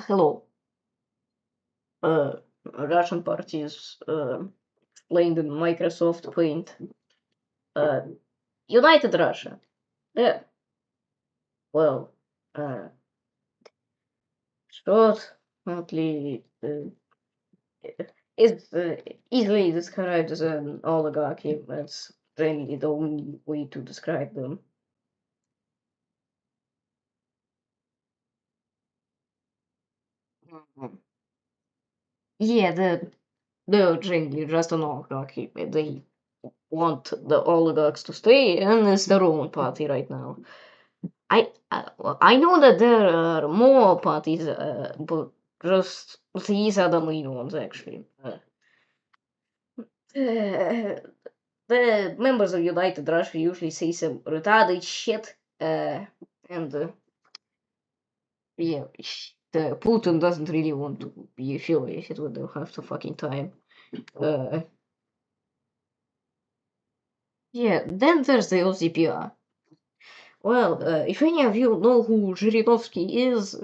Hello. Uh, Russian parties playing in Microsoft Paint. Uh, United Russia. Yeah. Well, uh, shortly is easily described as an oligarchy. That's generally the only way to describe them. Mhm. Yeah, they're generally just an oligarchy. They want the oligarchs to stay, and it's their own party right now. I know that there are more parties, but just these are the main ones actually. Uh, the members of United Russia usually say some retarded shit, and yeah, Putin doesn't really want to be affiliated with them half the fucking time. Uh, yeah, then there's the LZPR. Well, if any of you know who Zhirinovsky is,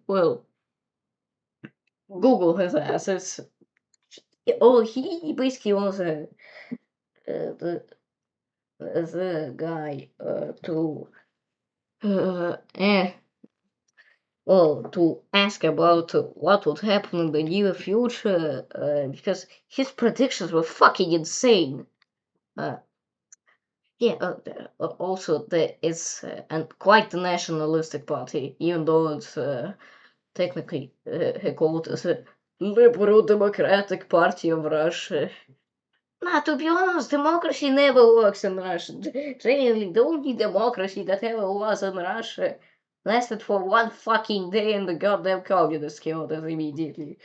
well, Google his assets. Oh, he basically was the guy to well to ask about what would happen in the near future because his predictions were fucking insane. Uh, yeah, also there is quite a nationalistic party, even though it's technically called as a liberal democratic party of Russia. Nah, to be honest, democracy never works in Russia. Genuinely, the only democracy that ever was in Russia lasted for one fucking day and the goddamn communists killed us immediately.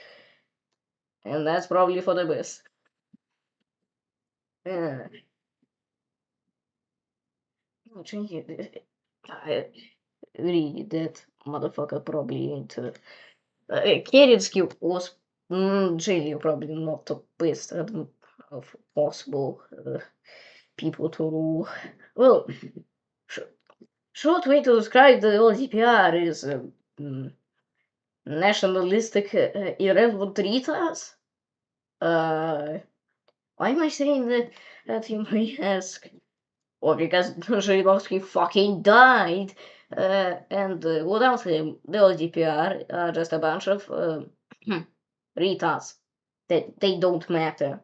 And that's probably for the best. Yeah. No, I really, that motherfucker probably ain't. Kerensky was really probably not the best of possible people to rule. Well, short way to describe the LDPR is mm, nationalistic irrelevant retards. Uh, why am I saying that you may ask? Well, because Zhirinovsky fucking died. And without him, the LDPR are just a bunch of retards. They don't matter.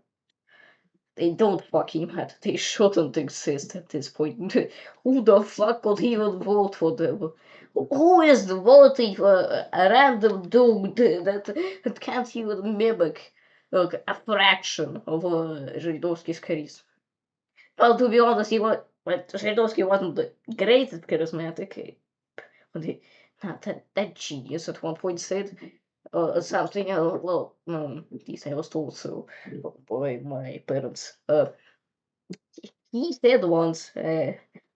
They don't fucking matter. They shouldn't exist at this point. Who the fuck would even vote for them? Who is voting for a random dude that can't even mimic like, a fraction of Zhirinovsky's charisma? Well, to be honest, Zhirinovsky wasn't the greatest charismatic. But that genius at one point said something. Well, no, these I was told so by my parents. He said once,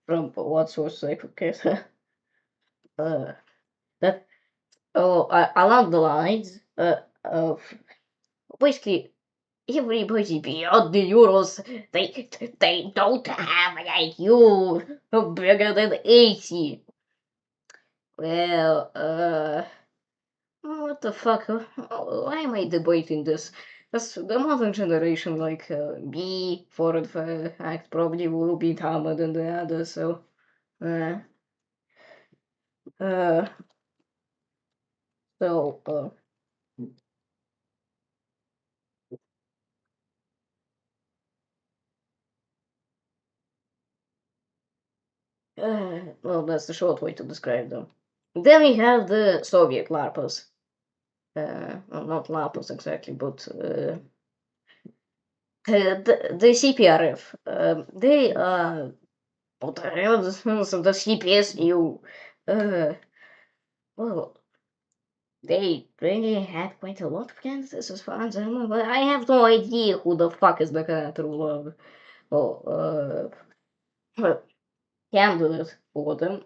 from what source I could get, uh, that along the lines of basically everybody beyond the Euros, they don't have an IQ bigger than 80. Well, what the fuck? Why am I debating this? Because the modern generation, like me, for the fact, probably will be dumber than the others, so. Uh, uh, so, well, that's the short way to describe them. Then we have the Soviet LARPers. Well, not LARPers exactly, but the CPRF. They are what the hell is the CPSU. Uh, well, they really had quite a lot of candidates as far as I know, but I have no idea who the fuck is the current ruler. Well, candidate for them.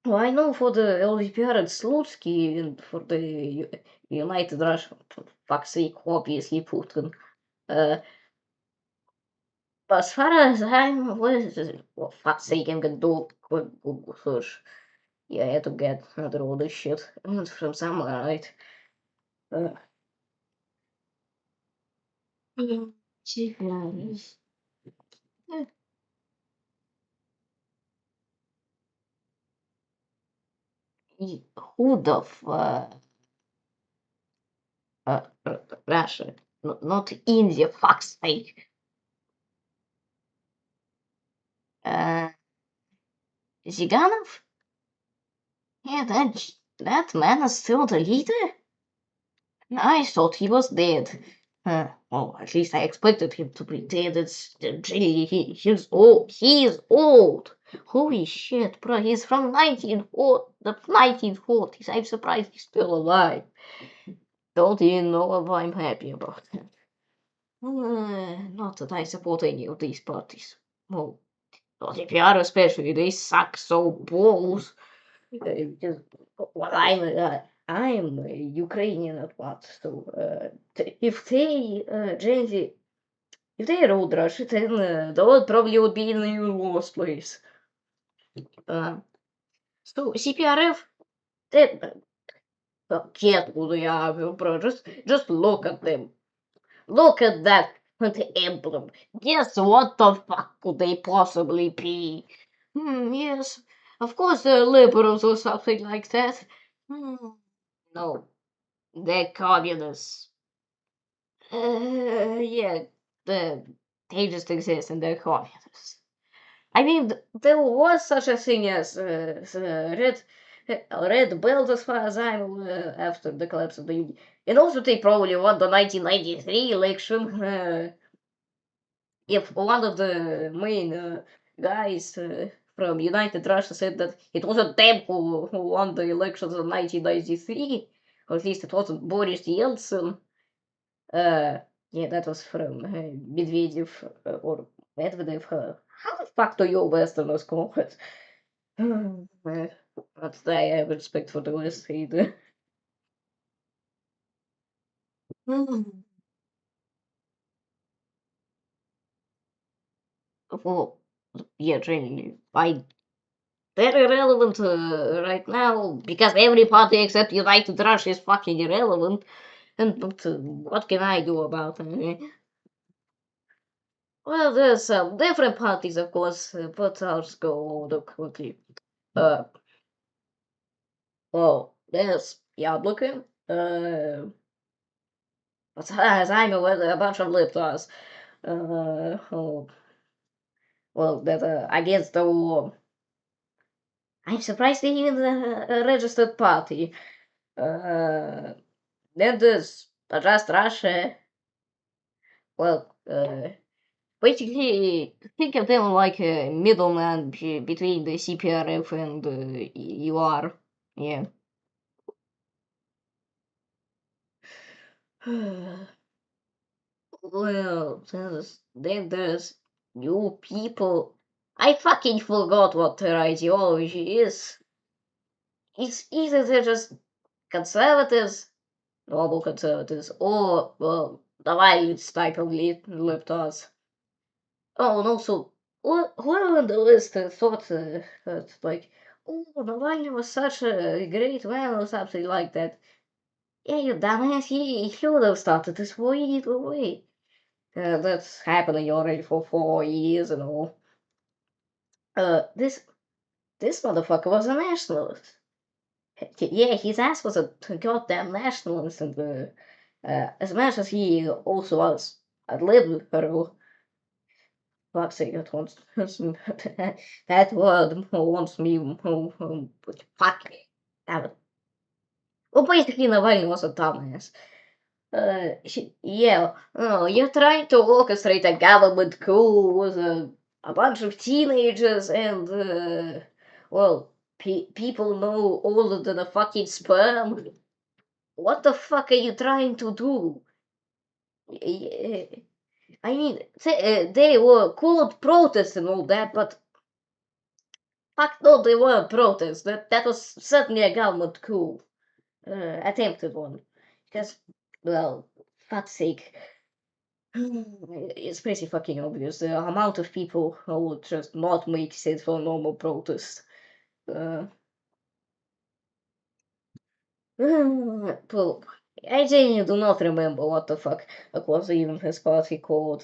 Well, I know for the LDPR it's Slutsky, and for the United Russia, for fuck's sake, obviously Putin. Uh, but as far as I'm, what is it? For fuck's sake, I'm gonna do a quick Google search. Yeah, I had to get another all this shit from somewhere, right? Uh, Jeez. Who the Russia, not India, fuck's sake. Uh, Ziganov? Yeah, that man is still the leader? I thought he was dead. Well, at least I expected him to be dead. He's old. He's old. Holy shit, bro. He's from the 1940s. I'm surprised he's still alive. Don't even know if I'm happy about that. Not that I support any of these parties. Well, not if you are especially. They suck so balls. Just, well, I'm a Ukrainian at what, so if they if they road rush, then the world probably would be in an even worse place. So CPRF, they get who they are, bro. Just look at them. Look at that emblem. Guess what the fuck could they possibly be? Yes, of course they're liberals or something like that. No, they're communists. Yeah, the, they just exist and they're communists. I mean, there was such a thing as red belt, as far as I'm after the collapse of the Union. And also, they probably won the 1993 election. If one of the main guys from United Russia said that it wasn't them who won the elections in 1993, or at least it wasn't Boris Yeltsin. Yeah, that was from Medvedev or Medvedev. How the fuck do you Westerners call it? But I have respect for the West either. Well, yeah, really, they're irrelevant right now because every party except United Russia is fucking irrelevant. And what can I do about it? Well, there's some different parties, of course, but I'll just go over quickly. Uh, well, there's Yabloko. As I'm aware, there are a bunch of libtards. Oh, well, that against the war. I'm surprised they even a registered party. Uh, then there's just Russia. Well, basically, think of them like a middleman between the CPRF and UR. Yeah. Well, then there's new people. I fucking forgot what their ideology is. It's either they're just conservatives, normal conservatives, or, well, the violence type of leftards. Oh, and also, whoever on the list thought that, like, oh, Navalny was such a great man or something like that. Yeah, you dumbass, he would have started this war either way. That's happening already for 4 years and all. This motherfucker was a nationalist. Yeah, his ass was a goddamn nationalist, and as much as he also was a liberal, fuck's sake, that wants that word wants me. Fuck. Well, basically, Navalny was a dumbass. Yeah, you're trying to orchestrate a government coup with a bunch of teenagers and, well, people know older than a fucking sperm. What the fuck are you trying to do? I mean, they were called protests and all that, but fuck no, they weren't protests. That was certainly a government coup, attempted one. Because, well, fuck's sake. It's pretty fucking obvious. The amount of people who would just not make sense for a normal protest. Uh, Well, I really do not remember what the fuck was even his party called.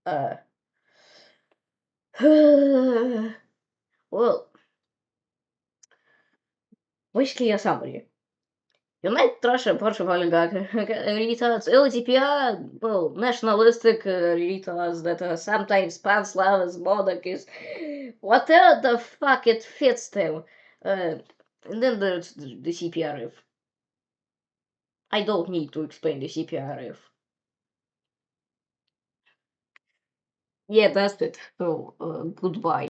Uh, well, basically a summary. United Russia, Portugal, retards, LDPR, well, nationalistic retards that sometimes pan-Slav as monarchies, whatever the fuck it fits them. And then there's the CPRF. I don't need to explain the CPRF. Yeah, that's it. So, goodbye.